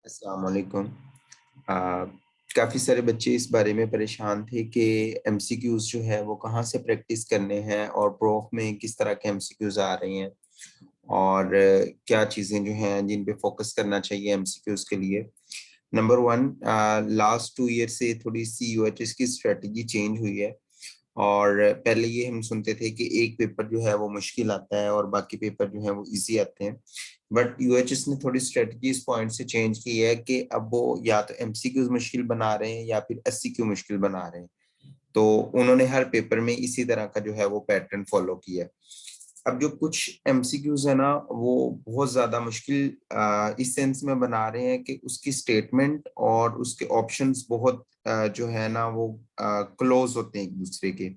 अस्सलाम वालेकुम। काफ़ी सारे बच्चे इस बारे में परेशान थे कि एमसीक्यूज़ जो है वो कहाँ से प्रैक्टिस करने हैं और प्रोफ में किस तरह के एमसीक्यूज़ आ रहे हैं और क्या चीज़ें जो हैं जिन पे फोकस करना चाहिए एमसीक्यूज़ के लिए। नंबर 1, लास्ट 2 ईयर से थोड़ी-सी यूएचएस की स्ट्रैटेजी चेंज हुई है और पहले ये हम सुनते थे कि एक पेपर जो है वो मुश्किल आता है और बाकी पेपर जो है वो ईज़ी आते हैं। बट यूएचएस ने थोड़ी स्ट्रेटजी इस पॉइंट से चेंज की है कि अब वो या तो एमसीक्यूज मुश्किल बना रहे हैं या फिर एससीक्यू मुश्किल बना रहे हैं। तो उन्होंने हर पेपर में इसी तरह का जो है वो पैटर्न फॉलो किया है। अब जो कुछ एमसीक्यूज है ना वो बहुत ज्यादा मुश्किल इस सेंस में बना रहे हैं कि उसकी स्टेटमेंट और उसके ऑप्शंस बहुत जो है ना वो क्लोज होते हैं एक दूसरे के।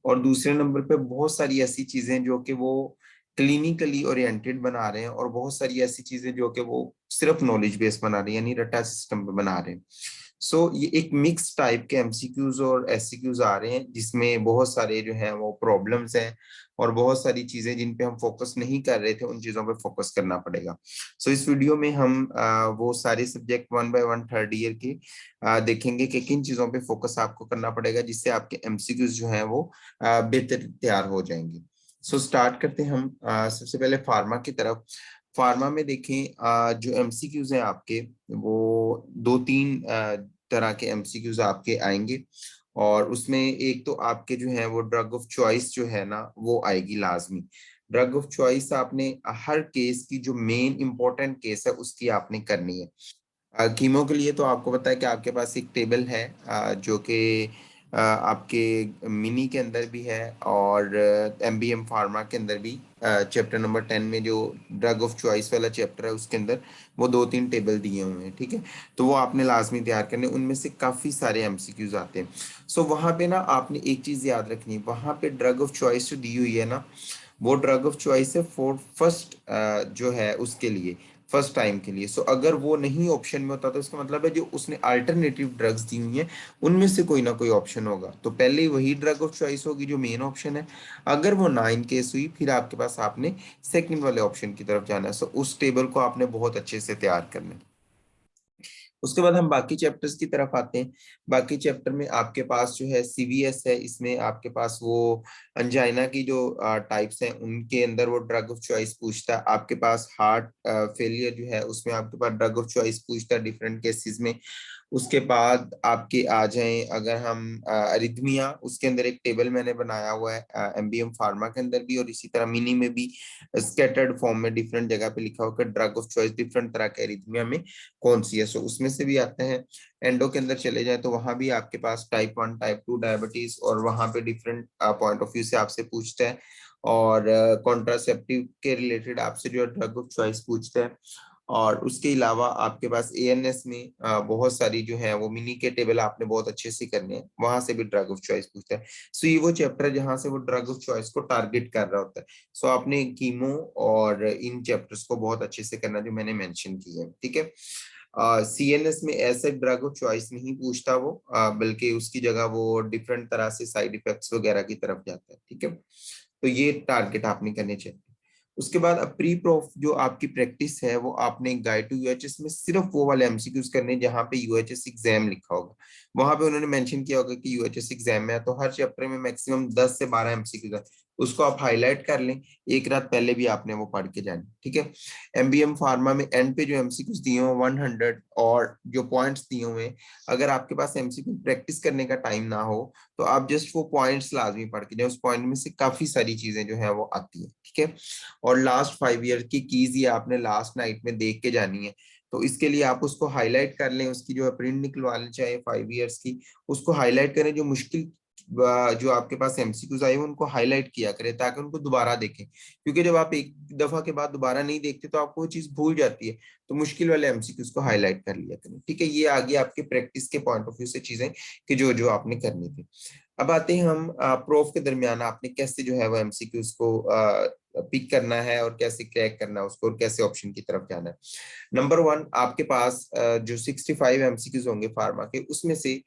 और दूसरे नंबर पे बहुत सारी ऐसी चीजें जो कि वो क्लिनिकली ओरिएंटेड बना रहे हैं और बहुत सारी ऐसी चीजें जो कि वो सिर्फ नॉलेज बेस बना रहे हैं यानी रटा सिस्टम पे बना रहे हैं। सो ये एक मिक्स टाइप के एमसीक्यूज और एससीक्यूज आ रहे हैं जिसमें बहुत सारे जो हैं वो प्रॉब्लम्स हैं और बहुत सारी चीजें जिन पे हम फोकस नहीं कर रहे थे उन चीजों पे फोकस करना पड़ेगा। सो इस वीडियो में हम वो सारे subject one by one third year के देखेंगे कि किन चीजों पे फोकस आपको करना पड़ेगा जिससे आपके एमसीक्यूज जो हैं वो बेहतर तैयार हो जाएंगे। सो स्टार्ट करते हैं हम सबसे पहले फार्मा की तरफ। फार्मा में देखें जो एमसीक्यूज हैं आपके वो दो तीन तरह के एमसीक्यूज आपके आएंगे और उसमें एक तो आपके जो है वो ड्रग ऑफ चॉइस जो है ना वो आएगी लाजमी। ड्रग ऑफ चॉइस आपने हर केस की जो मेन इंपॉर्टेंट केस है उसकी आपने करनी है। कीमो के लिए तो आपको पता है कि आपके पास एक टेबल है जो कि आपके मिनी के अंदर भी है और एमबीएम फार्मा के अंदर भी चैप्टर नंबर 10 में जो ड्रग ऑफ चॉइस वाला चैप्टर है उसके अंदर वो दो तीन टेबल दिए हुए हैं। ठीक है, तो वो आपने लाजमी तैयार करने, उनमें से काफ़ी सारे एमसीक्यूज आते हैं। सो वहाँ पे ना आपने एक चीज़ याद रखनी है, वहाँ पे ड्रग ऑफ चॉइस जो दी हुई है ना वो ड्रग ऑफ चॉइस है फॉर फर्स्ट जो है उसके लिए, फर्स्ट टाइम के लिए। सो अगर वो नहीं ऑप्शन में होता तो इसका मतलब है जो उसने अल्टरनेटिव ड्रग्स दी हुई हैं उनमें से कोई ना कोई ऑप्शन होगा, तो पहले वही ड्रग ऑफ चॉइस होगी जो मेन ऑप्शन है। अगर वो ना इन केस हुई फिर आपके पास आपने सेकंड वाले ऑप्शन की तरफ जाना है। सो उस टेबल को आपने बहुत अच्छे से तैयार करना है। उसके बाद हम बाकी चैप्टर्स की तरफ आते हैं। बाकी चैप्टर में आपके पास जो है सीवीएस है, इसमें आपके पास वो अंजाइना की जो टाइप्स हैं उनके अंदर वो ड्रग ऑफ चॉइस पूछता है। आपके पास हार्ट फेलियर जो है उसमें आपके पास ड्रग ऑफ चॉइस पूछता है डिफरेंट केसेस में। उसके बाद आपके आ जाएं अगर हम अरिथमिया, उसके अंदर एक टेबल मैंने बनाया हुआ है एमबीएम फार्मा के अंदर भी और इसी तरह मिनी में भी स्कैटर्ड फॉर्म में डिफरेंट जगह पे लिखा होकर ड्रग ऑफ चॉइस डिफरेंट तरह के अरिथमिया में कौन सी है। सो उसमें से भी आते हैं। एंडो के अंदर चले जाए तो वहां भी आपके पास टाइप 1 टाइप 2 डायबिटीज और वहां पे डिफरेंट पॉइंट ऑफ व्यू से आपसे पूछता है। और कॉन्ट्रासेप्टिव के रिलेटेड आपसे जो ड्रग ऑफ चॉइस पूछता है। और उसके अलावा आपके पास एएनएस में बहुत सारी जो है वो मिनी के टेबल आपने बहुत अच्छे से करने हैं, वहां से भी ड्रग ऑफ चॉइस पूछता है। सो ये वो चैप्टर है जहां से वो ड्रग ऑफ चॉइस को टारगेट कर रहा होता है। सो आपने कीमो और इन चैप्टर्स को बहुत अच्छे से करना जो मैंने मेंशन की है। ठीक है, सीएनएस में ऐसे ड्रग ऑफ चॉइस नहीं पूछता वो, बल्कि उसकी जगह वो डिफरेंट तरह से साइड इफेक्ट्स वगैरह की तरफ जाता है। ठीक है, तो ये टारगेट आपने करने चाहिए। उसके बाद अब प्री प्रोफ जो आपकी प्रैक्टिस है वो आपने गाइड टू यूएचएस में सिर्फ वो वाले एमसीक्यूज करने जहां पे यूएचएस एग्जाम लिखा होगा। वहां पे उन्होंने मेंशन किया होगा कि यूएचएस एग्जाम में है तो हर चैप्टर में मैक्सिमम 10 से 12 एमसीक्यूज है, उसको आप हाईलाइट कर लें। एक रात पहले भी आपने वो पढ़ के जाना। ठीक है, एमबीएम फार्मा में एंड पे जो एमसीक्यूज दिए हुए 100 और जो पॉइंट्स दिए हुए हैं, अगर आपके पास एमसीक्यू प्रैक्टिस करने का टाइम ना हो तो आप जस्ट वो पॉइंट्स लाजमी पढ़ के जाए, उस पॉइंट में से काफी सारी चीजें जो है वो आती है। ठीक है, और लास्ट 5 ईयर की कीज ये आपने लास्ट नाइट में देख के जानी है। तो इसके लिए आप उसको हाईलाइट कर लें, उसकी जो है प्रिंट निकलवा लें चाहे 5 ईयर्स की, उसको हाईलाइट करें। जो मुश्किल जो आपके पास एमसीक्यूज आए उनको हाईलाइट किया करें ताकि उनको दोबारा देखें, क्योंकि जब आप एक दफा के बाद दोबारा नहीं देखते तो आपको वो चीज भूल जाती है। तो मुश्किल वाले एमसीक्यूज को हाईलाइट कर लिया करें। ठीक है, ये आगे आपके प्रैक्टिस के पॉइंट ऑफ व्यू से चीजें कि जो जो आपने करनी थी। अब आते हैं हम प्रूफ के दरमियान आपने कैसे जो है वो एमसीक्यूज को पिक करना है और कैसे क्रैक करना है उसको और कैसे ऑप्शन की तरफ जाना है। नंबर 1, आपके पास जो 65 एमसीक्यूज होंगे फार्मा के उसमें से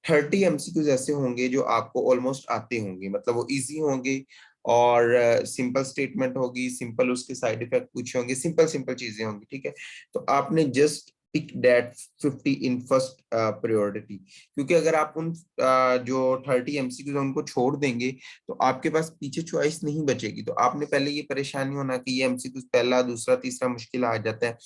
30 एमसीक्यूज ऐसे होंगे जो आपको ऑलमोस्ट आते होंगे, मतलब वो इजी होंगे और सिंपल स्टेटमेंट होगी, सिंपल उसके साइड इफेक्ट पूछे होंगे, सिंपल सिंपल चीजें होंगी। ठीक है, तो आपने just pick that 50 in first priority, क्योंकि अगर आप उन जो 30 एमसीक्यूज उनको छोड़ देंगे तो आपके पास पीछे चॉइस नहीं बचेगी। तो आपने पहले ये परेशान नहीं होना कि ये एमसीक्यूज पहला दूसरा तीसरा मुश्किल आ जाता है,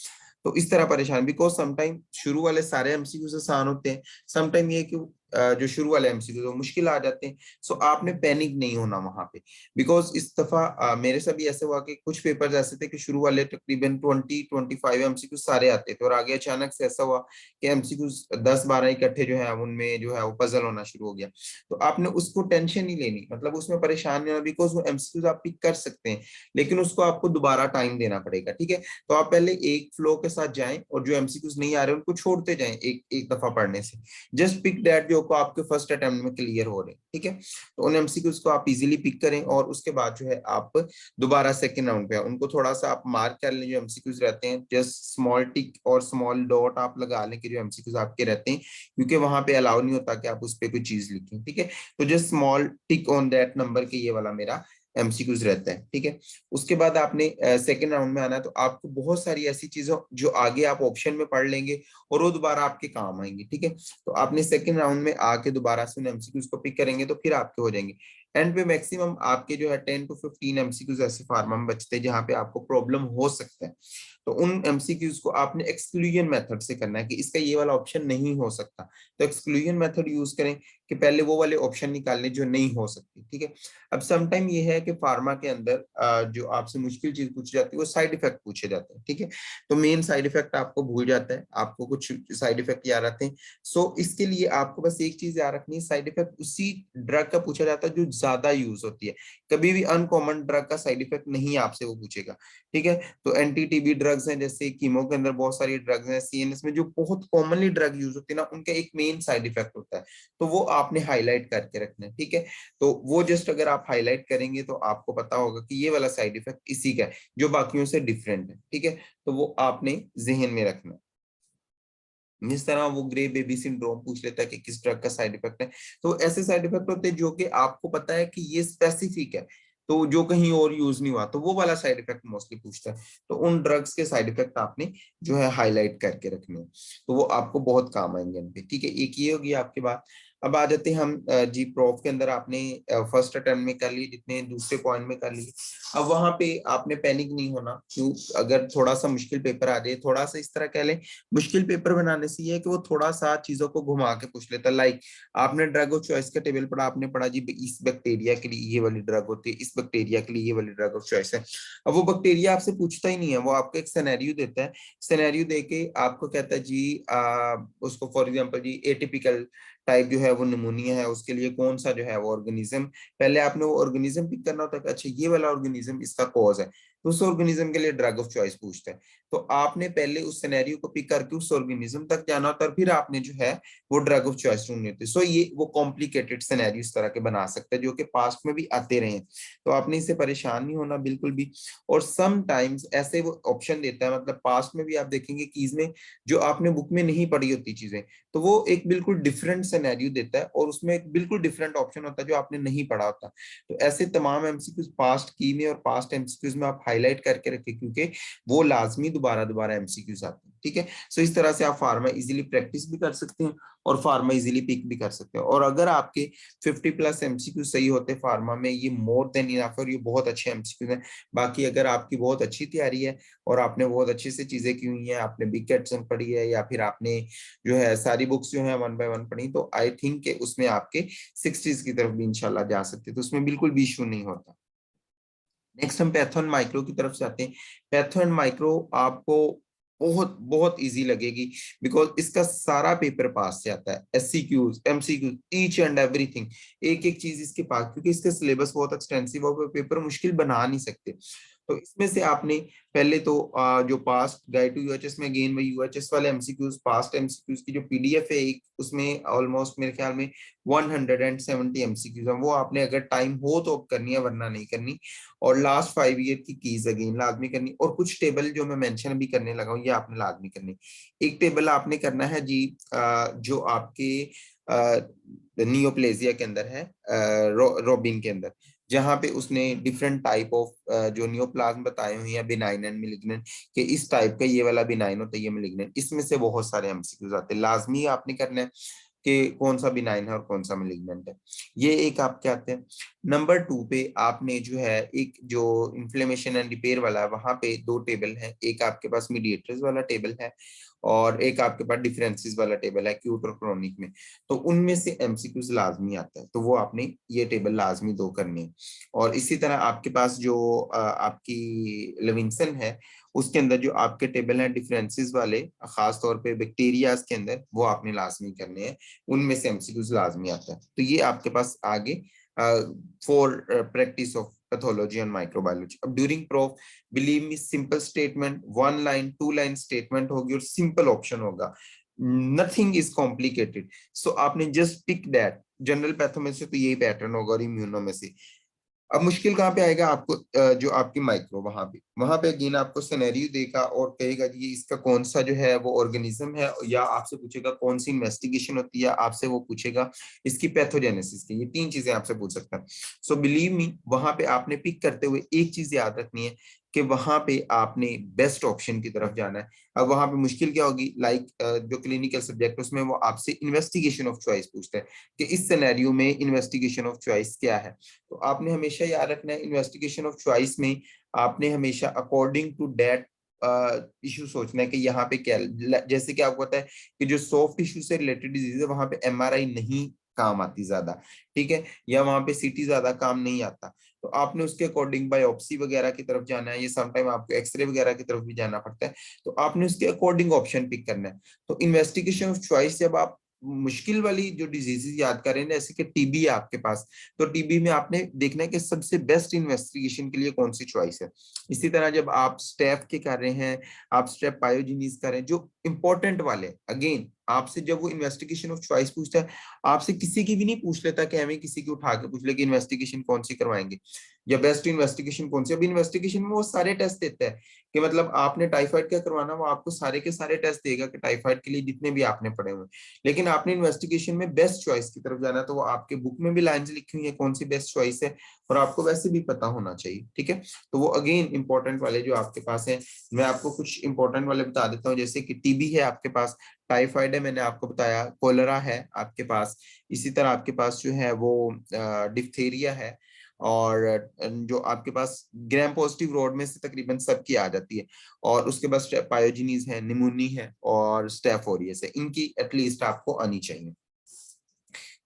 तो इस तरह परेशान, बिकॉज समटाइम शुरू वाले सारे एमसीक्यूज आसान होते हैं, समटाइम ये कि जो शुरू वाले एमसीक्यूज वो मुश्किल आ जाते हैं। सो आपने पैनिक नहीं होना वहां पे, बिकॉज इस दफा मेरे साथ भी ऐसे हुआ कि कुछ पेपर्स ऐसे थे कि शुरू वाले तकरीबन 20-25 एमसीक्यूज सारे आते थे और आगे अचानक से ऐसा हुआ कि एमसीक्यूज 10-12 इकट्ठे जो है उनमें जो है वो पजल होना शुरू हो गया। तो आपने उसको टेंशन नहीं लेनी, मतलब उसमें परेशान नहीं होना, बिकॉज वो एमसीक्यूज आप पिक कर सकते हैं, लेकिन उसको आपको दोबारा टाइम देना पड़ेगा। ठीक है, तो आप पहले एक फ्लो के साथ जाएं और जो एमसीक्यूज नहीं आ रहे उनको छोड़ते जाएं एक एक दफा पढ़ने से। जस्ट पिक दैट जो को आपके फर्स्ट अटेम्प्ट में क्लियर हो रहे हैं। ठीक है, तो उन एमसीक्यूज को आप इजीली पिक करें और उसके बाद जो है आप दोबारा सेकंड राउंड पे उनको थोड़ा सा आप मार्क कर लें, जो एमसीक्यूज रहते हैं जस्ट स्मॉल टिक और स्मॉल डॉट आप लगा लें कि जो एमसीक्यूज आपके रहते हैं, क्योंकि वहां पे अलाउ नहीं होता कि आप उस पर कोई चीज लिखें। ठीक है, तो just small tick on that number के ये वाला मेरा एमसीक्यूज रहता है। ठीक है, उसके बाद आपने सेकंड राउंड में आना है, तो आपको बहुत सारी ऐसी चीजें जो आगे आप ऑप्शन में पढ़ लेंगे और वो दोबारा आपके काम आएंगे। ठीक है, तो आपने सेकंड राउंड में आके दोबारा से उन एमसीक्यूज को पिक करेंगे तो फिर आपके हो जाएंगे। एंड पे मैक्सिमम आपके जो है 10 to 15 एमसीक्यूज ऐसे फार्मा में बचते हैं जहां पे आपको प्रॉब्लम हो सकता है। तो उन एमसीक्यूज को आपने एक्सक्लूजन मेथड से करना है कि इसका ये वाला ऑप्शन नहीं हो सकता, तो एक्सक्लूजन मेथड यूज करें कि पहले वो वाले ऑप्शन निकालने जो नहीं हो सकती। ठीक है, अब समटाइम ये है कि फार्मा के अंदर जो आपसे मुश्किल चीज पूछी जाती है वो साइड इफेक्ट पूछे जाते हैं। ठीक है, तो मेन साइड इफेक्ट आपको भूल जाता है, आपको कुछ साइड इफेक्ट याद आते हैं। सो इसके लिए आपको बस एक चीज याद रखनी है, साइड इफेक्ट उसी ड्रग का पूछा जाता है जो ज्यादा यूज होती है, कभी भी अनकॉमन ड्रग का साइड इफेक्ट नहीं आपसे वो पूछेगा। ठीक है, तो एंटी टीबी ड्रग्स हैं, जैसे कीमो के अंदर बहुत सारी ड्रग्स हैं, सीएनएस में जो बहुत कॉमनली ड्रग यूज होती है ना, उनका एक मेन साइड इफेक्ट होता है, तो वो आपने हाईलाइट करके रखना है। ठीक है, तो वो जस्ट अगर आप हाईलाइट करेंगे तो आपको पता होगा कि ये वाला साइड इफेक्ट इसी का है जो बाकियों से डिफरेंट है। ठीक है, तो वो आपने जहन में रखना है। जिस तरह वो ग्रे बेबी सिंड्रोम पूछ लेता है कि किस ड्रग का साइड इफेक्ट है, तो ऐसे साइड इफेक्ट होते हैं जो कि आपको पता है कि ये स्पेसिफिक है, तो जो कहीं और यूज नहीं हुआ, तो वो वाला साइड इफेक्ट मोस्टली पूछता है। तो उन ड्रग्स के साइड इफेक्ट आपने जो है हाईलाइट करके रखने हैं, तो वो आपको बहुत काम आएंगे इन पे। ठीक है, एक ये होगी आपकी बात। अब आ जाते हैं हम जी प्रॉफ के अंदर आपने फर्स्ट अटेम्प्ट में कर लिए, जितने दूसरे पॉइंट में कर लिए। अब वहां पे आपने पैनिक नहीं होना, क्यों, अगर थोड़ा सा मुश्किल पेपर आ जाए, थोड़ा सा इस तरह कह लें, मुश्किल पेपर बनाने से ये है कि वो थोड़ा सा चीजों को घुमा के पूछ लेता है। लाइक आपने ड्रग ऑफ चॉइस का टेबल पढ़ा, आपने पढ़ा जी इस बैक्टीरिया के लिए ये वाली ड्रग होती है, इस बैक्टीरिया के लिए ये वाली ड्रग ऑफ चॉइस है। अब वो बैक्टीरिया आपसे पूछता ही नहीं है, वो आपको एक सिनेरियो देता है, सिनेरियो देके आपको कहता है जी उसको फॉर एग्जांपल जी एटिपिकल टाइप जो है वो निमोनिया है, उसके लिए कौन सा जो है वो ऑर्गेनिज्म, पहले आपने वो ऑर्गेनिज्म पिक करना होता है कि अच्छा ये वाला ऑर्गेनिज्म इसका कॉज है, तो उस ऑर्गेनिज्म के लिए ड्रग ऑफ चॉइस पूछता है। तो आपने पहले उस सिनेरियो को पिक करके उस ऑर्गेनिज्म तक जाना होता है, फिर आपने जो है वो ड्रग ऑफ चॉइस ढूंढनी होती है। सो ये वो कॉम्प्लिकेटेड सिनेरियो इस तरह के बना सकते हैं जो कि पास्ट में भी आते रहे हैं, तो आपने इससे परेशान नहीं होना बिल्कुल भी। और सम टाइम्स ऐसे वो ऑप्शन देता है, मतलब पास्ट में भी आप देखेंगे कीज में जो आपने बुक में नहीं पढ़ी होती चीजें, तो वो एक बिल्कुल डिफरेंट सिनेरियो देता है और उसमें एक बिल्कुल डिफरेंट ऑप्शन होता है जो आपने नहीं पढ़ा होता। तो ऐसे तमाम एमसीक्यूज पास्ट की में और पास्ट एमसीक्यूज में आप हाईलाइट करके रखें, क्योंकि वो लाजमी दोबारा दोबारा एमसीक्यूज आते हैं। ठीक है, सो इस तरह से आप फार्मा इजीली प्रैक्टिस भी कर सकते हैं और फार्मा इजीली पिक भी कर सकते हैं। और अगर आपके 50+ एमसीक्यू सही होते फार्मा में, ये मोर देन इनफ, और ये बहुत अच्छे एमसीक्यू हैं। बाकी अगर आपकी बहुत अच्छी तैयारी है और आपने बहुत अच्छे से चीजें की हुई हैं, आपने बिग कैट्सन पढ़ी है या फिर आपने जो है सारी बुक्स जो है 1 by 1 पढ़ी, तो आई थिंक कि उसमें आपके 60s की तरफ भी इंशाल्लाह जा सकते, तो उसमें बिल्कुल भी इशू नहीं होता। नेक्स्ट हम पैथो एंड माइक्रो की तरफ से आते हैं। पैथो एंड माइक्रो आपको बहुत बहुत इजी लगेगी, बिकॉज इसका सारा पेपर पास से आता है, एससीक्यूज एमसीक्यूज ईच एंड एवरीथिंग, एक एक चीज इसके पास, क्योंकि इसका सिलेबस बहुत एक्सटेंसिव है, पेपर मुश्किल बना नहीं सकते। तो इसमें से आपने पहले तो जो पास्ट गाइड टू यूएचएस में, अगेन वही यूएचएस वाले एमसीक्यूज, पास्ट एमसीक्यूज की जो पीडीएफ है एक, उसमें ऑलमोस्ट मेरे ख्याल में 170 एमसीक्यूज है, वो आपने अगर टाइम हो तो करनी है वरना नहीं करनी। और लास्ट 5 ईयर की कीज अगेन लाजमी करनी, और कुछ टेबल जो मैं मेंशन अभी करने लगा हूँ ये आपने लाजमी करनी। एक टेबल आपने करना है जी जो आपके नियोप्लेजिया के अंदर है, रोबिन के अंदर, जहां पे उसने डिफरेंट टाइप ऑफ जो नियोप्लाज्म बताए हुए हैं, बिनाइन एंड मेलिग्नेंट, कि इस टाइप का ये वाला बिनाइन होता है, ये मेलिग्नेंट, इसमें से बहुत सारे एमसीक्यूज आते हैं। लाजमी आपने करना है कि कौन सा बिनाइन है और कौन सा मेलिग्नेंट है। ये एक आपके आते हैं। नंबर 2 पे आपने जो है एक जो इन्फ्लेमेशन एंड रिपेयर वाला है, वहां पे 2 टेबल है, एक आपके पास मीडिएटर्स वाला टेबल है और एक आपके पास डिफरेंसेस वाला टेबल है, एक्यूट और क्रोनिक में। तो उनमें से एमसीक्यूज लाजमी आता है, तो वो आपने ये टेबल लाजमी 2 करने हैं। और इसी तरह आपके पास जो आपकी लिविंगस्टन है, उसके अंदर जो आपके टेबल हैं डिफरेंसेस वाले, खास तौर पे बैक्टीरियाज के अंदर, वो आपने लाजमी करने हैं, उनमें से एमसीक्यूज लाजमी आता है। तो ये आपके पास आगे for practice of pathology and microbiology. अब during prof, believe me, simple statement, 1 line 2 line statement होगी और सिंपल ऑप्शन होगा, नथिंग इज कॉम्प्लिकेटेड। सो आपने just pick that. General patho में से तो यही पैटर्न होगा और इम्यूनो में से। अब मुश्किल कहाँ पे आएगा आपको, जो आपकी माइक्रो, वहां पे अगेन आपको सिनेरियो देगा और कहेगा कि ये इसका कौन सा जो है वो ऑर्गेनिज्म है, या आपसे पूछेगा कौन सी इन्वेस्टिगेशन होती है, आपसे वो पूछेगा इसकी पैथोजेनेसिस की। ये 3 चीजें आपसे पूछ सकता है। सो बिलीव मी, वहां पे आपने पिक करते हुए एक चीज याद रखनी है कि वहां पे आपने बेस्ट ऑप्शन की तरफ जाना है। अब वहां पे मुश्किल क्या होगी, लाइक जो क्लिनिकल सब्जेक्ट उसमें वो आपसे इन्वेस्टिगेशन ऑफ चॉइस पूछता है कि इस सिनेरियो में इन्वेस्टिगेशन ऑफ चॉइस क्या है। तो आपने हमेशा याद रखना है, इन्वेस्टिगेशन ऑफ चॉइस में आपने हमेशा अकॉर्डिंग टू दैट इशू सोचना है कि यहाँ पे क्या, जैसे कि आपको पता है कि जो सॉफ्ट टिश्यू से रिलेटेड डिजीज है वहां पे एमआरआई नहीं काम आती ज्यादा, ठीक है, या वहां पे सीटी ज्यादा काम नहीं आता। तो आपने उसके अकॉर्डिंग बायोप्सी वगैरह की तरफ जाना है, ये समटाइम आपको एक्सरे वगैरह की तरफ भी जाना पड़ता है, तो आपने उसके अकॉर्डिंग ऑप्शन पिक करना है। तो इन्वेस्टिगेशन ऑफ चॉइस, जब आप मुश्किल वाली जो डिजीजेस याद करें ना, जैसे कि टीबी है आपके पास, तो टीबी में आपने देखना है कि सबसे बेस्ट इन्वेस्टिगेशन के लिए कौन सी चॉइस है। इसी तरह जब आप स्टेप के कर रहे हैं, आप स्टेप पायोजिनीज कर रहे हैं, जो इंपॉर्टेंट वाले, अगेन आपसे जब वो इन्वेस्टिगेशन ऑफ चॉइस पूछता है, आपसे किसी की भी नहीं पूछ लेता कि हमें किसी की उठा के पूछ ले कि इन्वेस्टिगेशन कौन सी करवाएंगे या बेस्ट इन्वेस्टिगेशन कौन सी। अभी इन्वेस्टिगेशन में वो सारे टेस्ट देता है कि मतलब आपने टाइफाइड क्या करवाना, वो आपको सारे के सारे टेस्ट देगा कि टाइफाइड के लिए जितने भी आपने पढ़े हुए। लेकिन आपने इन्वेस्टिगेशन में बेस्ट चॉइस की तरफ जाना, तो वो आपके बुक में भी लाइंस लिखी हुई है कौन सी बेस्ट चॉइस है, और आपको वैसे भी पता होना चाहिए, ठीक है। तो वो अगेन इंपॉर्टेंट वाले जो आपके पास है, मैं आपको कुछ इंपॉर्टेंट वाले बता देता हूँ, जैसे कि टीबी है आपके पास, टाइफाइड है मैंने आपको बताया, कोलेरा है आपके पास, इसी तरह आपके पास जो है वो डिप्थेरिया है, और जो आपके पास ग्राम पॉजिटिव रोड में से तकरीबन सबकी आ जाती है, और उसके बाद पायोजिनीज है, निमोनी है और स्टेफ ओरियस है, इनकी एटलीस्ट आपको आनी चाहिए।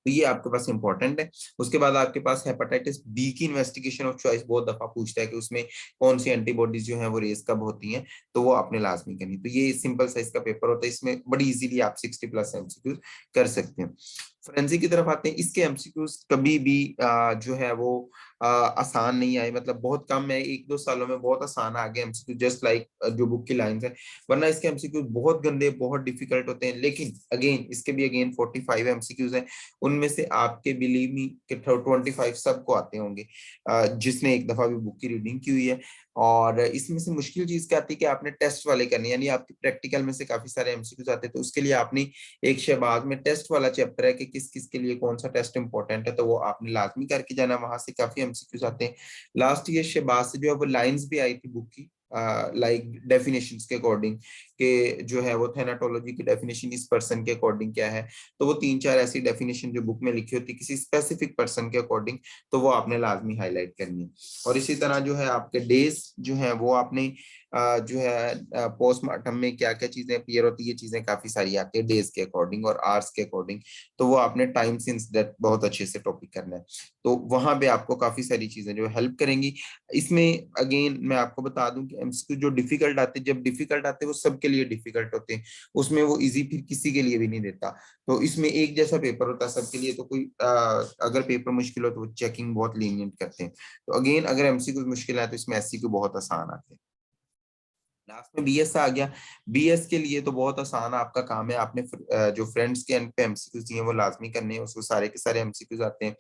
तो ये आपके पास इंपॉर्टेंट है। उसके बाद आपके पास हेपेटाइटिस बी की इन्वेस्टिगेशन ऑफ चॉइस बहुत दफा पूछता है कि उसमें कौन सी एंटीबॉडीज जो है वो रेज कब होती हैं, तो वो आपने लाजमी करनी। तो ये सिंपल साइज का पेपर होता है, इसमें बड़ी इजीली आप 60+ एमसीक्यूज कर सकते हैं। फोरेंसिक की तरफ आते हैं, इसके एमसीक्यूज कभी भी जो है वो आसान नहीं आए, मतलब बहुत कम है, 1-2 सालों में बहुत आसान आ गए एमसीक्यू, जस्ट लाइक जो बुक की लाइंस है। वरना इसके एमसीक्यू बहुत गंदे, बहुत डिफिकल्ट होते हैं। लेकिन अगेन इसके भी अगेन 45 एमसीक्यूज हैं, उनमें से आपके बिलीव मी कि 25 सबको आते होंगे जिसने एक दफा भी बुक की रीडिंग की हुई है। और इसमें से मुश्किल चीज क्या आती है कि आपने टेस्ट वाले करने, यानी आपके प्रैक्टिकल में से काफी सारे एमसीक्यूज आते हैं, तो उसके लिए आपने एक शहबाज में टेस्ट वाला चैप्टर है कि किस किस के लिए कौन सा टेस्ट इंपॉर्टेंट है, तो वो आपने लाजमी करके जाना, वहां से काफी एमसीक्यूज आते हैं। लास्ट ईयर शहबाज से जो है वो लाइंस भी आई थी बुक की, लाइक डेफिनेशंस के अकॉर्डिंग, कि जो है वो थेनाटोलॉजी की डेफिनेशन इस पर्सन के अकॉर्डिंग क्या है, तो वो 3-4 ऐसी डेफिनेशन जो बुक में लिखी होती है किसी स्पेसिफिक पर्सन के अकॉर्डिंग, तो वो आपने लाजमी हाईलाइट करनी है। और इसी तरह जो है आपके डेज जो है वो आपने जो है पोस्टमार्टम में क्या क्या चीजें अपीयर होती है, ये चीजें काफी सारी आती है डेज के अकॉर्डिंग और आवर्स के अकॉर्डिंग, तो वो आपने टाइम सिंस डेथ बहुत अच्छे से टॉपिक करना है। तो वहां पे आपको काफी सारी चीजें जो हेल्प करेंगी। इसमें अगेन मैं आपको बता दूं कि एमसीक्यू जो डिफिकल्ट आते हैं, जब डिफिकल्ट आते हैं वो सबके लिए डिफिकल्ट होते हैं, उसमें वो इजी फिर किसी के लिए भी नहीं देता। तो इसमें एक जैसा पेपर होता है सबके लिए, तो कोई अगर पेपर मुश्किल हो तो वो चेकिंग बहुत लीनियंट करते हैं। तो अगेन अगर एमसीक्यू मुश्किल है तो इसमें एससीक्यू बहुत आसान आते हैं। लास्ट में बीएस आ गया। बीएस के लिए तो बहुत आसान आपका काम है, आपने जो फ्रेंड्स के एंड पे एमसीक्यूज दिए हैं वो लाजमी करने हैं, उसको सारे के सारे एमसीक्यूज आते हैं।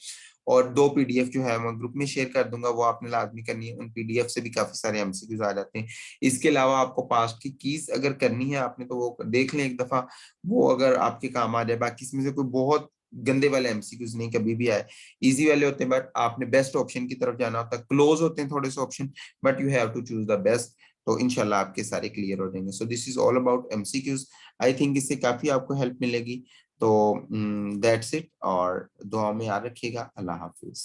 और 2 पीडीएफ जो है मैं ग्रुप में शेयर कर दूंगा, वो आपने लाजमी करनी है, उन पीडीएफ से भी काफी सारे एमसीक्यूज आ जाते हैं। इसके अलावा आपको पास्ट की कीज अगर करनी है आपने, तो वो देख लें एक दफा, वो अगर आपके काम आ जाए। बाकी इसमें से कोई बहुत गंदे वाले एमसीक्यूज नहीं कभी भी आए, इजी वाले होते हैं, बट आपने बेस्ट ऑप्शन की तरफ जाना होता है, क्लोज होते हैं थोड़े से option, but you have to choose the best. तो इंशाल्लाह आपके सारे क्लियर हो जाएंगे। So this is all about MCQs. I think इससे काफी आपको हेल्प मिलेगी। तो दैट्स इट, और दुआ में याद रखिएगा। अल्लाह हाफिज।